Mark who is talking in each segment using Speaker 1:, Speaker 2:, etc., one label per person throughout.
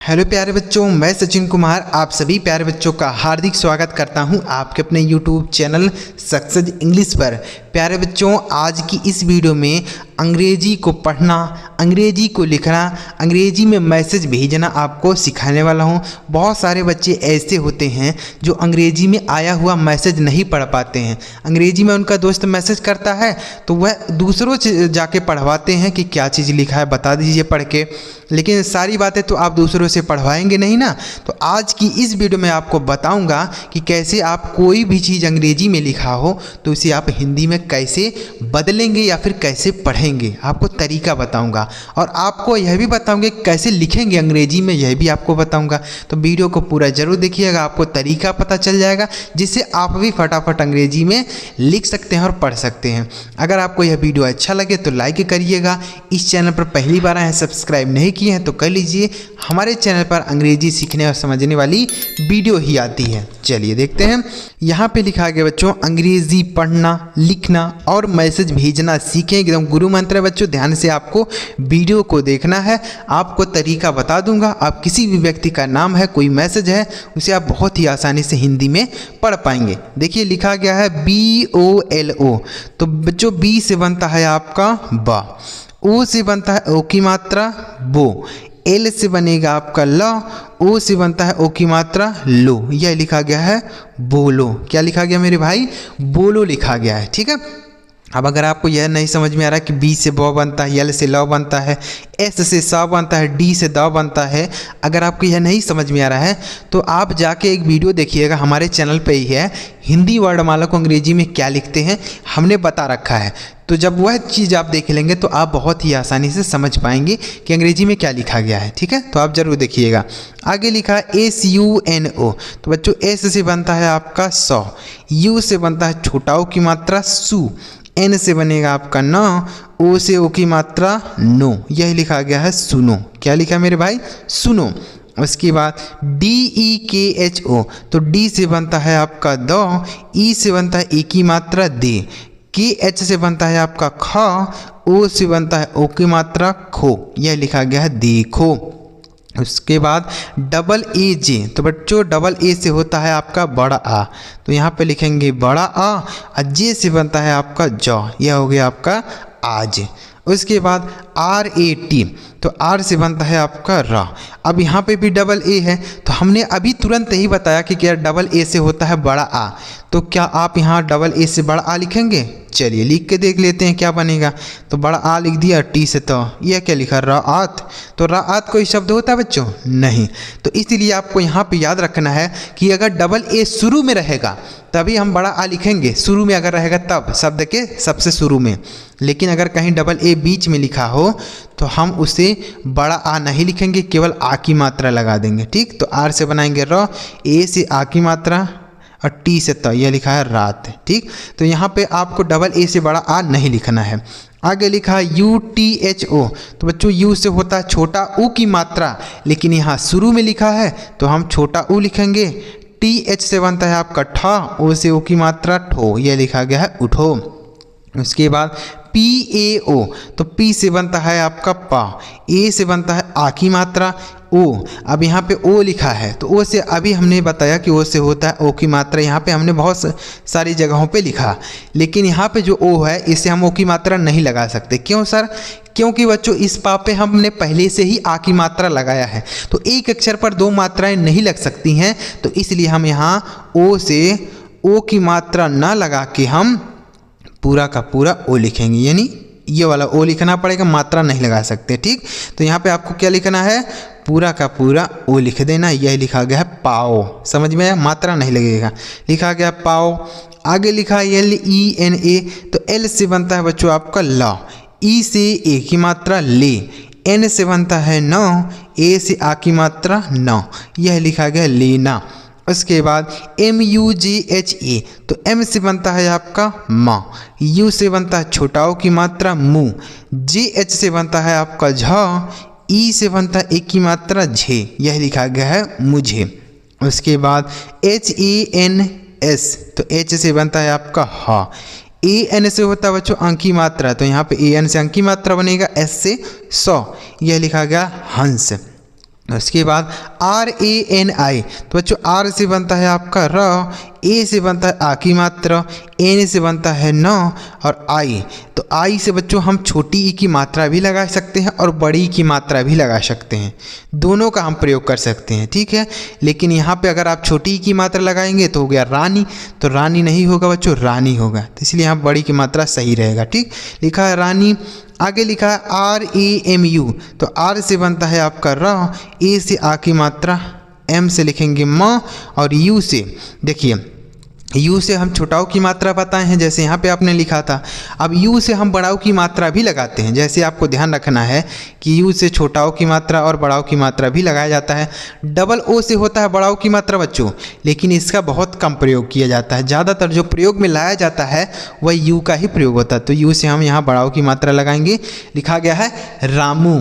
Speaker 1: Hello प्यारे बच्चों, मैं सचिन कुमार आप सभी प्यारे बच्चों का हार्दिक स्वागत करता हूं आपके अपने यूट्यूब चैनल सक्सेस इंग्लिश पर। प्यारे बच्चों, आज की इस वीडियो में अंग्रेजी को पढ़ना, अंग्रेजी को लिखना, अंग्रेजी में मैसेज भेजना आपको सिखाने वाला हूं। बहुत सारे बच्चे ऐसे होते हैं जो अंग्रेजी में आया हुआ मैसेज नहीं पढ़ पाते हैं। अंग्रेजी में उनका दोस्त मैसेज करता है तो वह दूसरों से जाके पढ़वाते हैं कि क्या चीज़ लिखा है बता दीजिए पढ़ के, लेकिन सारी बातें तो आप दूसरों से पढ़वाएंगे नहीं ना। तो आज की इस वीडियो में आपको बताऊंगा कि कैसे आप कोई भी चीज़ अंग्रेजी में लिखा हो तो उसे आप हिंदी में कैसे बदलेंगे या फिर कैसे पढ़ेंगे, आपको तरीका बताऊंगा। और आपको यह भी बताऊंगा कैसे लिखेंगे अंग्रेजी में, यह भी आपको बताऊंगा। तो वीडियो को पूरा जरूर देखिएगा, आपको तरीका पता चल जाएगा जिससे आप भी फटाफट अंग्रेजी में लिख सकते हैं और पढ़ सकते हैं। अगर आपको यह वीडियो अच्छा लगे तो लाइक करिएगा। इस चैनल पर पहली बार आए हैं, सब्सक्राइब नहीं किए हैं तो कर लीजिए। हमारे चैनल पर अंग्रेजी सीखने और समझने वाली वीडियो ही आती है। चलिए देखते हैं। यहाँ पे लिखा गया बच्चों, अंग्रेजी पढ़ना, लिखना और मैसेज भेजना सीखें। एकदम गुरु मंत्र है बच्चों, ध्यान से आपको वीडियो को देखना है। आपको तरीका बता दूंगा। आप किसी भी व्यक्ति का नाम है, कोई मैसेज है, उसे आप बहुत ही आसानी से हिंदी में पढ़ पाएंगे। देखिए लिखा गया है BOLO। तो बच्चों बी से बनता है आपका बा, ओ से बनता है ओ की मात्रा बो, एल से बनेगा आपका ल, ओ से बनता है ओ की मात्रा लो। यह लिखा गया है बोलो। क्या लिखा गया मेरे भाई? बोलो लिखा गया है। ठीक है। अब अगर आपको यह नहीं समझ में आ रहा है कि बी से ब बनता है, एल से ल बनता है, एस से स बनता है, डी से द बनता है, अगर आपको यह नहीं समझ में आ रहा है तो आप जाके एक वीडियो देखिएगा, हमारे चैनल पे ही है, हिंदी वर्णमाला को अंग्रेजी में क्या लिखते हैं हमने बता रखा है। तो जब वह चीज़ आप देख लेंगे तो आप बहुत ही आसानी से समझ पाएंगे कि अंग्रेजी में क्या लिखा गया है। ठीक है, तो आप ज़रूर देखिएगा। आगे लिखा है SUNO। तो बच्चों एस से बनता है आपका सौ, यू से बनता है छोटा ओ की मात्रा सू, एन से बनेगा आपका न, ओ से ओ की मात्रा नो। यह लिखा गया है सुनो। क्या लिखा मेरे भाई? सुनो। उसके बाद DEKHO। तो डी से बनता है आपका द, ई से बनता है ए की मात्रा दे, KH से बनता है आपका ख, ओ से बनता है ओ की मात्रा खो। यह लिखा गया है देखो। उसके बाद AA। तो बच्चों AA से होता है आपका बड़ा आ, तो यहाँ पे लिखेंगे बड़ा आ, और जे से बनता है आपका ज, यह हो गया आपका आज। उसके बाद RAT। तो आर से बनता है आपका रा। अब यहाँ पे भी AA है, तो हमने अभी तुरंत ही बताया कि क्या AA से होता है बड़ा आ, तो क्या आप यहाँ AA से बड़ा आ लिखेंगे? चलिए लिख के देख लेते हैं क्या बनेगा। तो बड़ा आ लिख दिया, टी से तो यह क्या लिखा राआत। तो राआत कोई शब्द होता है बच्चों? नहीं। तो इसलिए आपको यहाँ पे याद रखना है कि अगर AA शुरू में रहेगा तभी हम बड़ा आ लिखेंगे, शुरू में अगर रहेगा तब, शब्द के सबसे शुरू में। लेकिन अगर कहीं AA बीच में लिखा हो तो हम उसे बड़ा आ नहीं लिखेंगे, केवल आ की मात्रा लगा देंगे। ठीक, तो आर से बनाएंगे र, ए से आ की मात्रा और टी से त, यह लिखा है रात। ठीक, तो यहाँ पे आपको AA से बड़ा आ नहीं लिखना है। आगे लिखा है UTHO। तो बच्चों यू से होता है छोटा ऊ की मात्रा, लेकिन यहाँ शुरू में लिखा है तो हम छोटा ऊ लिखेंगे। TH से बनता है आपका ठ, ओ से ओ की मात्रा ठो, यह लिखा गया है उठो। उसके बाद PAO। तो P से बनता है आपका पा, ए से बनता है आ की मात्रा ओ। अब यहाँ पे ओ लिखा है तो ओ से अभी हमने बताया कि ओ से होता है ओ की मात्रा, यहाँ पे हमने बहुत सारी जगहों पे लिखा, लेकिन यहाँ पे जो ओ है इसे हम ओ की मात्रा नहीं लगा सकते। क्यों सर? क्योंकि बच्चों इस पा पे हमने पहले से ही आ की मात्रा लगाया है, तो एक अक्षर पर दो मात्राएं नहीं लग सकती हैं, तो इसलिए हम यहाँ ओ से ओ की मात्रा ना लगा के हम पूरा का पूरा ओ लिखेंगे, यानी ये वाला ओ लिखना पड़ेगा, मात्रा नहीं लगा सकते। ठीक, तो यहाँ पे आपको क्या लिखना है? पूरा का पूरा ओ लिख देना। यह लिखा गया है पाओ, समझ में आया? मात्रा नहीं लगेगा, लिखा गया पाओ। आगे लिखा है LENA। तो एल से बनता है बच्चों आपका ल, ई से ए की मात्रा ले, एन से बनता है न, ए से आ की मात्रा न, यह लिखा गया लेना। उसके बाद MUJHA। तो M से बनता है आपका माँ, U से बनता है छोटा ओ की मात्रा मुँह, JH से बनता है आपका झ, ई से बनता है एक की मात्रा झे, यह लिखा गया है मुझे। उसके बाद HANS। तो H से बनता है आपका हा, AN से होता है बच्चों अंक की मात्रा, तो यहाँ पे AN से अंक की मात्रा बनेगा, S से 100, यह लिखा गया हंस। उसके बाद RANI, तो बच्चों आर से बनता है आपका र, ए से बनता है आ की मात्रा, एन से बनता है न, और आई, तो आई से बच्चों हम छोटी ई की मात्रा भी लगा सकते हैं और बड़ी की मात्रा भी लगा सकते हैं, दोनों का हम प्रयोग कर सकते हैं, ठीक है। लेकिन यहाँ पे अगर आप छोटी ई की मात्रा लगाएंगे तो हो गया रानी, तो रानी नहीं होगा बच्चों, रानी होगा, तो इसलिए यहाँ बड़ी की मात्रा सही रहेगा, ठीक। लिखा है रानी। आगे लिखा है RAMU, तो आर से बनता है आपका र, ए से आ की मात्रा, एम से लिखेंगे म, और यू से, देखिए यू से हम छोटाऊ की मात्रा बताए हैं, जैसे यहाँ पे आपने लिखा था। अब यू से हम बड़ाऊ की मात्रा भी लगाते हैं, जैसे आपको ध्यान रखना है कि यू से छोटाऊ की मात्रा और बड़ाऊ की मात्रा भी लगाया जाता है। डबल ओ से होता है बड़ाऊ की मात्रा बच्चों, लेकिन इसका बहुत कम प्रयोग किया जाता है, ज़्यादातर जो प्रयोग में लाया जाता है वह यू का ही प्रयोग होता है, तो यू से हम यहाँ बड़ाऊ की मात्रा लगाएंगे। लिखा गया है रामू।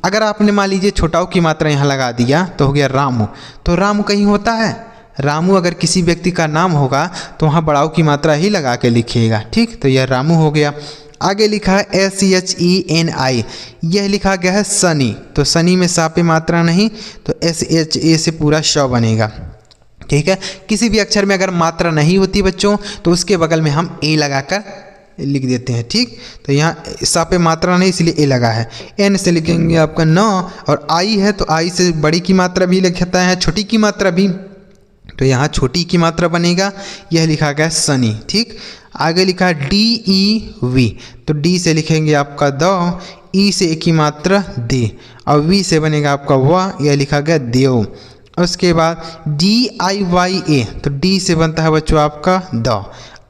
Speaker 1: अगर आपने मान लीजिए छोटाऊ की मात्रा यहाँ लगा दिया तो हो गया रामू, तो रामू कहीं होता है, रामू अगर किसी व्यक्ति का नाम होगा तो वहाँ बड़ाऊ की मात्रा ही लगा के लिखिएगा, ठीक। तो यह रामू हो गया। आगे लिखा है SHENI, यह लिखा गया है सनी, तो सनी में सा पे मात्रा नहीं, तो SHA से पूरा श बनेगा, ठीक है। किसी भी अक्षर में अगर मात्रा नहीं होती बच्चों तो उसके बगल में हम ए लगाकर लिख देते हैं, ठीक। तो यहाँ सा पे मात्रा नहीं इसलिए ए लगा है। एन से लिखेंगे आपका न, और आई है तो आई से बड़ी की मात्रा भी लिखता है, छोटी की मात्रा भी, तो यहाँ छोटी की मात्रा बनेगा, यह लिखा गया सनी, ठीक। आगे लिखा है DEV, तो डी से लिखेंगे आपका द, ई से एक की मात्रा दे, और वी से बनेगा आपका व, यह लिखा गया देव। उसके बाद DIYA, तो डी से बनता है बच्चों आपका द,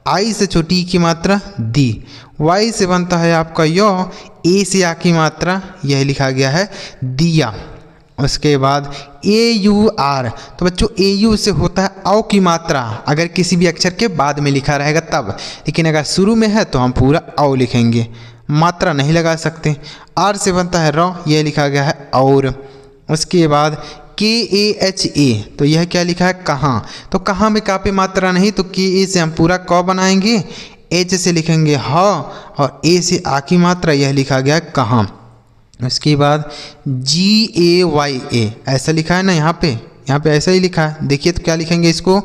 Speaker 1: आई से छोटी की मात्रा दी, वाई से बनता है आपका यो, ए से आ की मात्रा, यह लिखा गया है दिया। उसके बाद AUR, तो बच्चों AU से होता है औ की मात्रा, अगर किसी भी अक्षर के बाद में लिखा रहेगा तब, लेकिन अगर शुरू में है तो हम पूरा औ लिखेंगे, मात्रा नहीं लगा सकते। आर से बनता है र, यह लिखा गया है और। उसके बाद KAHA, तो यह क्या लिखा है कहाँ, तो कहाँ में का पे मात्रा नहीं, तो KA से हम पूरा क बनाएंगे, H से लिखेंगे ह, और A से आ की मात्रा, यह लिखा गया है कहाँ। उसके बाद GAYA, ऐसा लिखा है ना यहाँ पे ऐसा ही लिखा है, देखिए तो क्या लिखेंगे इसको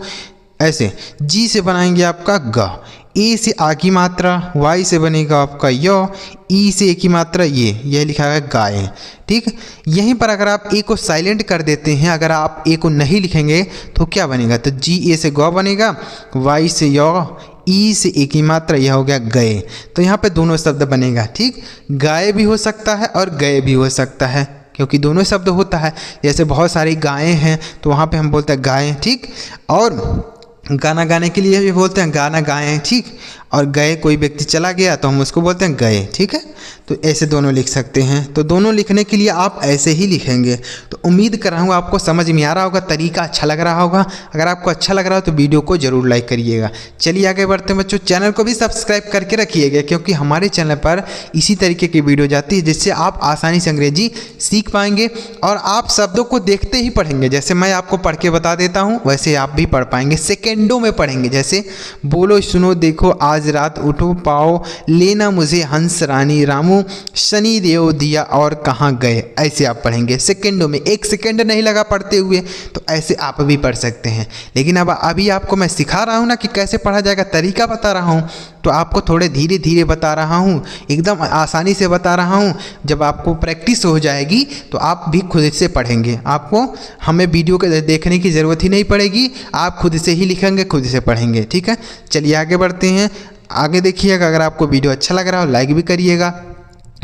Speaker 1: ऐसे, जी से बनाएंगे आपका ग, ए से आ की मात्रा, वाई से बनेगा आपका यो, ई से ए की मात्रा ये, यह लिखा है गाय, ठीक। यहीं पर अगर आप ए को साइलेंट कर देते हैं, अगर आप ए को नहीं लिखेंगे तो क्या बनेगा, तो GA से गौ बनेगा, वाई से यो, ई से ए की मात्रा, यह हो गया गए, तो यहाँ पे दोनों शब्द बनेगा, ठीक। गाय भी हो सकता है और गए भी हो सकता है, क्योंकि दोनों शब्द होता है। जैसे बहुत सारी गायें हैं तो वहाँ पे हम बोलते हैं गायें, ठीक। और गाना गाने के लिए भी बोलते हैं गाना गाएं, ठीक। और गए कोई व्यक्ति चला गया तो हम उसको बोलते हैं गए, ठीक है। तो ऐसे दोनों लिख सकते हैं, तो दोनों लिखने के लिए आप ऐसे ही लिखेंगे। तो उम्मीद कर रहा हूँ आपको समझ में आ रहा होगा, तरीका अच्छा लग रहा होगा। अगर आपको अच्छा लग रहा हो तो वीडियो को जरूर लाइक करिएगा। चलिए आगे बढ़ते हैं बच्चों, चैनल को भी सब्सक्राइब करके रखिएगा, क्योंकि हमारे चैनल पर इसी तरीके की वीडियो जाती है जिससे आप आसानी से अंग्रेजी सीख पाएंगे और आप शब्दों को देखते ही पढ़ेंगे। जैसे मैं आपको पढ़ के बता देता हूँ वैसे आप भी पढ़ पाएंगे, सेकेंडों में पढ़ेंगे। जैसे बोलो सुनो देखो आज रात उठो पाओ, लेना मुझे हंस रानी रामू, शनि देव दिया और कहाँ गए, ऐसे आप पढ़ेंगे सेकेंडों में। 1 सेकेंड नहीं लगा पढ़ते हुए, तो ऐसे आप भी पढ़ सकते हैं। लेकिन अब अभी आपको मैं सिखा रहा हूँ ना कि कैसे पढ़ा जाएगा, तरीका बता रहा हूँ, तो आपको थोड़े धीरे धीरे बता रहा हूँ, एकदम आसानी से बता रहा हूँ। जब आपको प्रैक्टिस हो जाएगी तो आप भी खुद से पढ़ेंगे, आपको हमें वीडियो के देखने की ज़रूरत ही नहीं पड़ेगी, आप खुद से ही लिखेंगे, खुद से पढ़ेंगे, ठीक है। चलिए आगे बढ़ते हैं, आगे देखिएगा। अगर आपको वीडियो अच्छा लग रहा हो लाइक भी करिएगा,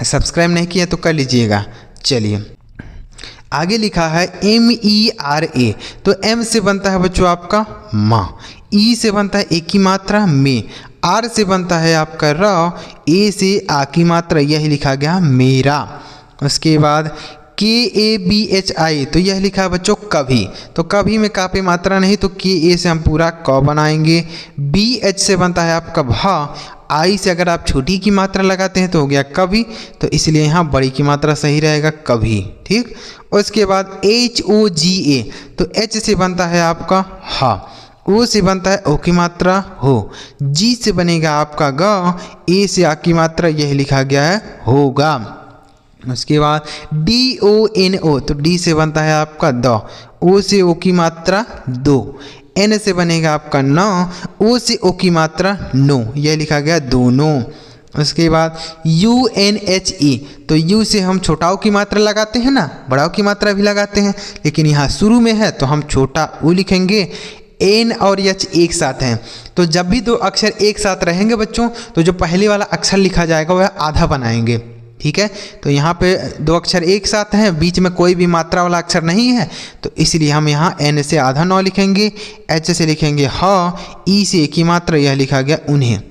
Speaker 1: सब्सक्राइब नहीं किया तो कर लीजिएगा। चलिए आगे लिखा है MERA, तो M से बनता है बच्चों आपका माँ, ई से बनता है एक की मात्रा में, आर से बनता है आपका र, ए से आ की मात्रा, यह लिखा गया मेरा। उसके बाद KABHI, तो यह लिखा है बच्चों कभी, तो कभी में का पे मात्रा नहीं, तो KA से हम पूरा क बनाएंगे। BH से बनता है आपका भा, आई से अगर आप छोटी की मात्रा लगाते हैं तो हो गया कभी, तो इसलिए यहाँ बड़ी की मात्रा सही रहेगा कभी, ठीक। उसके बाद HOGA, तो H से बनता है आपका हा, ओ से बनता है ओ की मात्रा हो, जी से बनेगा आपका ग, ए से आ की मात्रा, यह लिखा गया है होगा। उसके बाद DONO, तो डी से बनता है आपका द, ओ से ओ की मात्रा दो, एन से बनेगा आपका नौ, ओ से ओ की मात्रा नो, यह लिखा गया दोनों। उसके बाद UNHE, तो यू से हम छोटा ओ की मात्रा लगाते हैं ना, बड़ा ओ की मात्रा भी लगाते हैं, लेकिन यहाँ शुरू में है तो हम छोटा ओ लिखेंगे। एन और एच एक साथ हैं, तो जब भी दो अक्षर एक साथ रहेंगे बच्चों, तो जो पहले वाला अक्षर लिखा जाएगा वह आधा बनाएंगे, ठीक है। तो यहाँ पे दो अक्षर एक साथ हैं, बीच में कोई भी मात्रा वाला अक्षर नहीं है, तो इसलिए हम यहाँ एन से आधा नौ लिखेंगे, एच से लिखेंगे ह, ई से एक ही मात्रा, यह लिखा गया उन्हें।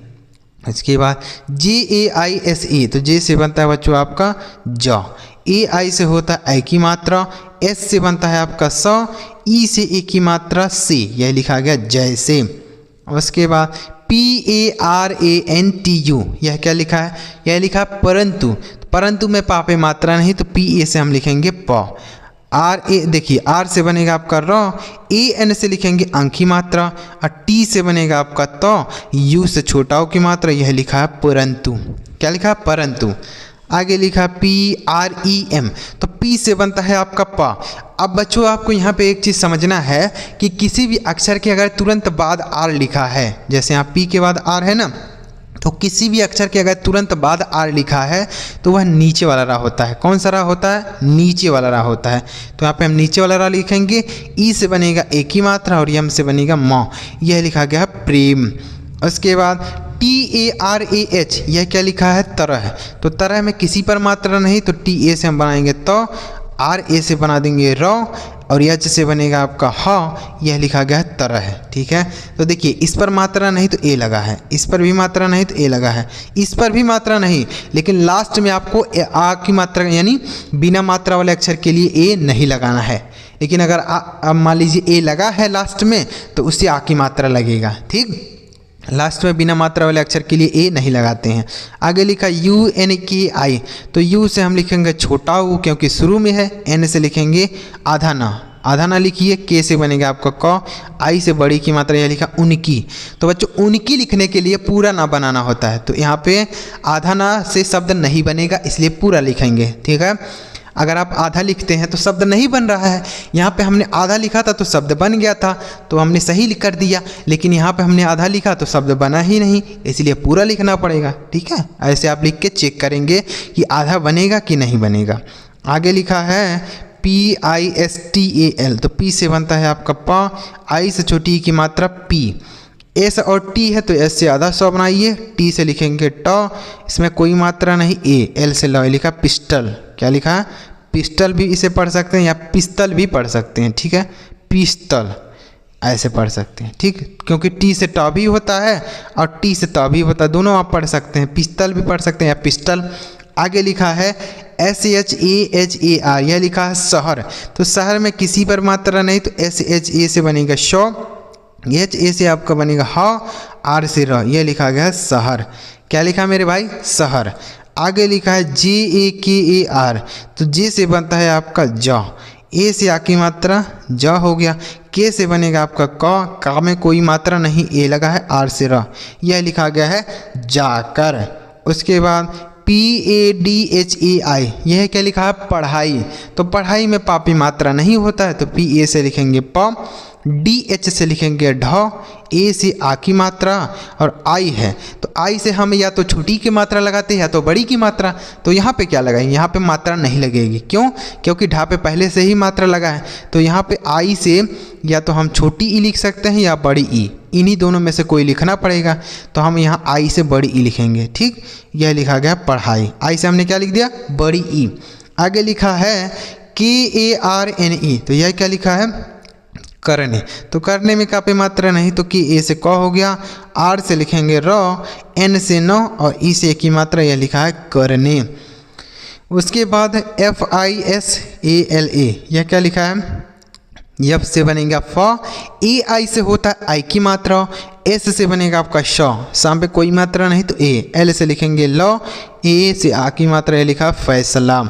Speaker 1: इसके बाद JAISE, तो जे से बनता है बच्चों आपका ज, AI से होता है आई की मात्रा, एस से बनता है आपका स, ई से ए की मात्रा से, यह लिखा गया जैसे। उसके बाद PARANTU, यह क्या लिखा है, यह लिखा है परंतु, परंतु में पा पे मात्रा नहीं, तो PA से हम लिखेंगे प। RA, देखिए आर से बनेगा आपका र, AN से लिखेंगे अंक की मात्रा, और T से बनेगा आपका त, U से छोटा ओ की मात्रा, यह लिखा है परंतु, क्या लिखा है परंतु। आगे लिखा PREM, तो P से बनता है आपका पा। अब बच्चों आपको यहाँ पे एक चीज़ समझना है कि किसी भी अक्षर के अगर तुरंत बाद R लिखा है, जैसे यहाँ P के बाद R है ना, तो किसी भी अक्षर के अगर तुरंत बाद R लिखा है तो वह नीचे वाला रा होता है। कौन सा रा होता है, नीचे वाला रा होता है। तो यहाँ पे हम नीचे वाला रा लिखेंगे, ई से बनेगा एक ही मात्रा और यम से बनेगा म, यह लिखा गया है प्रेम। उसके बाद TARAH, यह क्या लिखा है तरह, तो तरह में किसी पर मात्रा नहीं, तो TA से हम बनाएंगे तो, RA से बना देंगे र, और H से बनेगा आपका ह, यह लिखा गया है तरह, ठीक है। तो देखिए इस पर मात्रा नहीं तो ए लगा है, इस पर भी मात्रा नहीं तो ए लगा है, इस पर भी मात्रा नहीं, लेकिन लास्ट में आपको आ की मात्रा यानी बिना मात्रा वाले अक्षर के लिए ए नहीं लगाना है। लेकिन अगर अब मान लीजिए ए लगा है लास्ट में, तो उससे आ की मात्रा लगेगा, ठीक। लास्ट में बिना मात्रा वाले अक्षर के लिए ए नहीं लगाते हैं। आगे लिखा UNKI, तो यू से हम लिखेंगे छोटा ऊ क्योंकि शुरू में है, एन से लिखेंगे आधा ना, आधा ना लिखिए, के से बनेगा आपका क, आई से बड़ी की मात्रा, यह लिखा उनकी। तो बच्चों उनकी लिखने के लिए पूरा ना बनाना होता है, तो यहाँ पे आधा ना से शब्द नहीं बनेगा, इसलिए पूरा लिखेंगे, ठीक है। अगर आप आधा लिखते हैं तो शब्द नहीं बन रहा है, यहाँ पे हमने आधा लिखा था तो शब्द बन गया था, तो हमने सही कर दिया, लेकिन यहाँ पे हमने आधा लिखा तो शब्द बना ही नहीं, इसलिए पूरा लिखना पड़ेगा, ठीक है। ऐसे आप लिख के चेक करेंगे कि आधा बनेगा कि नहीं बनेगा। आगे लिखा है PISTAL, तो पी से बनता है आपका पा, आई से छोटी की मात्रा पी, एस और टी है तो एस से आधा सौ बनाइए, टी से लिखेंगे ट, इसमें कोई मात्रा नहीं, ए, एल से लिखा पिस्टल, क्या लिखा है पिस्टल, भी इसे पढ़ सकते हैं या पिस्तल भी पढ़ सकते हैं, ठीक है, पिस्तल ऐसे पढ़ सकते हैं, ठीक, क्योंकि टी से ट भी होता है और टी से त भी होता है, दोनों आप पढ़ सकते हैं, पिस्तल भी पढ़ सकते हैं या पिस्टल। आगे लिखा है SHAHAR, यह लिखा है शहर, तो शहर में किसी पर मात्रा नहीं, तो SHA से बनेगा शो, HA से आपका बनेगा ह, R से र, यह लिखा गया है शहर, क्या लिखा मेरे भाई शहर। आगे लिखा है JAKAR, तो जे से बनता है आपका ज, ए से आ की मात्रा ज हो गया, के से बनेगा आपका का में कोई मात्रा नहीं, ए लगा है, आर से र, यह लिखा गया है जाकर। उसके बाद PADHAI, यह क्या लिखा है पढ़ाई, तो पढ़ाई में पा पे मात्रा नहीं होता है, तो PA से लिखेंगे प, DH से लिखेंगे ढ, ए से आ की मात्रा और आई है, तो आई से हम या तो छोटी की मात्रा लगाते हैं या तो बड़ी की मात्रा, तो यहाँ पे क्या लगाएंगे, यहाँ पे मात्रा नहीं लगेगी, क्यों, क्योंकि ढा पे पहले से ही मात्रा लगा है, तो यहाँ पे आई से या तो हम छोटी ई लिख सकते हैं या बड़ी ई, इन्हीं दोनों में से कोई लिखना पड़ेगा, तो हम यहाँ आई से बड़ी ई लिखेंगे, ठीक। यह लिखा गया पढ़ाई, आई से हमने क्या लिख दिया बड़ी ई। आगे लिखा है KARNE, तो यह क्या लिखा है करने, तो करने में का पे मात्रा नहीं, तो कि ए से क हो गया, आर से लिखेंगे र, एन से न और ई से की मात्रा, यह लिखा है करने। उसके बाद FISALA, यह क्या लिखा है यफ से बनेगा फ, ए आई से होता है आई की मात्रा, एस से बनेगा आपका श, शाम पे कोई मात्रा नहीं तो ए, एल से लिखेंगे ल, ए से आ की मात्रा, यह लिखा फैसला।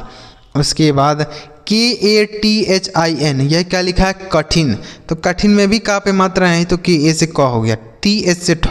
Speaker 1: उसके बाद KATHIN, यह क्या लिखा है कठिन, तो कठिन में भी का पे मात्रा नहीं, तो कि ए से क हो गया, टी एस से ठ,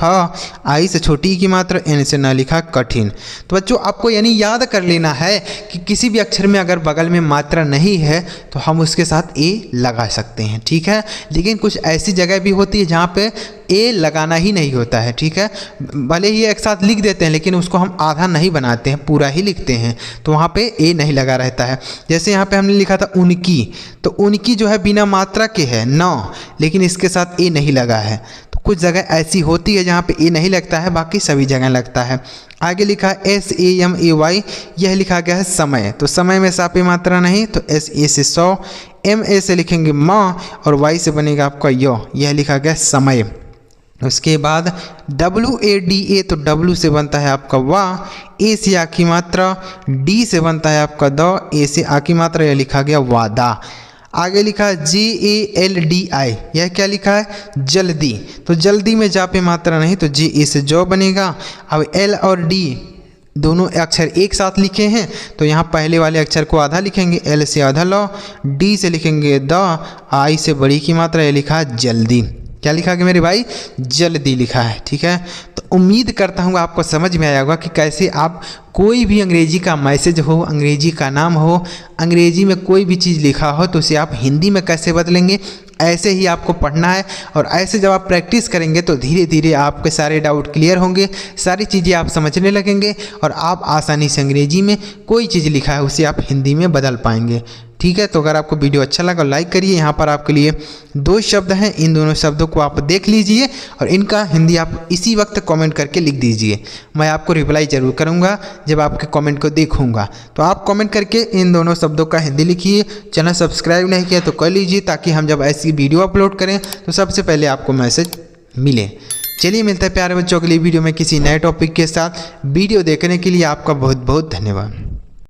Speaker 1: आई से छोटी की मात्रा, एन से न लिखा कठिन। तो बच्चों आपको यानी याद कर लेना है कि किसी भी अक्षर में अगर बगल में मात्रा नहीं है तो हम उसके साथ ए लगा सकते हैं, ठीक है। लेकिन कुछ ऐसी जगह भी होती है जहाँ पे ए लगाना ही नहीं होता है, ठीक है। भले ही एक साथ लिख देते हैं लेकिन उसको हम आधा नहीं बनाते हैं, पूरा ही लिखते हैं, तो वहाँ पे ए नहीं लगा रहता है। जैसे यहाँ पे हमने लिखा था उनकी, तो उनकी जो है बिना मात्रा के है न, लेकिन इसके साथ ए नहीं लगा है। तो कुछ जगह ऐसी होती है जहाँ पे ए नहीं लगता है, बाकी सभी जगह लगता है। आगे लिखा है SAMAY, यह लिखा गया है समय। तो समय में सापे मात्रा नहीं, तो SA से 100, MA से लिखेंगे माँ और Y से बनेगा आपका यह लिखा गया समय। उसके बाद WADA, तो W से बनता है आपका वाह, ए से आ की मात्रा, D से बनता है आपका द, ए से आ की मात्रा, यह लिखा गया वादा। आगे लिखा है JALDI, यह क्या लिखा है जल्दी। तो जल्दी में जा पे मात्रा नहीं, तो JA से जो बनेगा। अब L और D दोनों अक्षर एक साथ लिखे हैं तो यहाँ पहले वाले अक्षर को आधा लिखेंगे, L से आधा लो, D से लिखेंगे द, I से बड़ी की मात्रा, यह लिखा है जल्दी। क्या लिखा है मेरे भाई, जल्दी लिखा है, ठीक है। तो उम्मीद करता हूँ आपको समझ में आया होगा कि कैसे आप कोई भी अंग्रेजी का मैसेज हो, अंग्रेजी का नाम हो, अंग्रेजी में कोई भी चीज़ लिखा हो तो उसे आप हिंदी में कैसे बदलेंगे। ऐसे ही आपको पढ़ना है और ऐसे जब आप प्रैक्टिस करेंगे तो धीरे धीरे आपके सारे डाउट क्लियर होंगे, सारी चीज़ें आप समझने लगेंगे और आप आसानी से अंग्रेजी में कोई चीज़ लिखा है उसे आप हिंदी में बदल पाएंगे, ठीक है। तो अगर आपको वीडियो अच्छा लगा लाइक करिए। यहाँ पर आपके लिए 2 शब्द हैं, इन दोनों शब्दों को आप देख लीजिए और इनका हिंदी आप इसी वक्त कमेंट करके लिख दीजिए। मैं आपको रिप्लाई ज़रूर करूँगा जब आपके कमेंट को देखूँगा। तो आप कमेंट करके इन दोनों शब्दों का हिंदी लिखिए। चैनल सब्सक्राइब नहीं किया तो कर लीजिए ताकि हम जब ऐसी वीडियो अपलोड करें तो सबसे पहले आपको मैसेज मिले। चलिए मिलते हैं प्यारे बच्चों के लिए वीडियो में किसी नए टॉपिक के साथ। वीडियो देखने के लिए आपका बहुत बहुत धन्यवाद।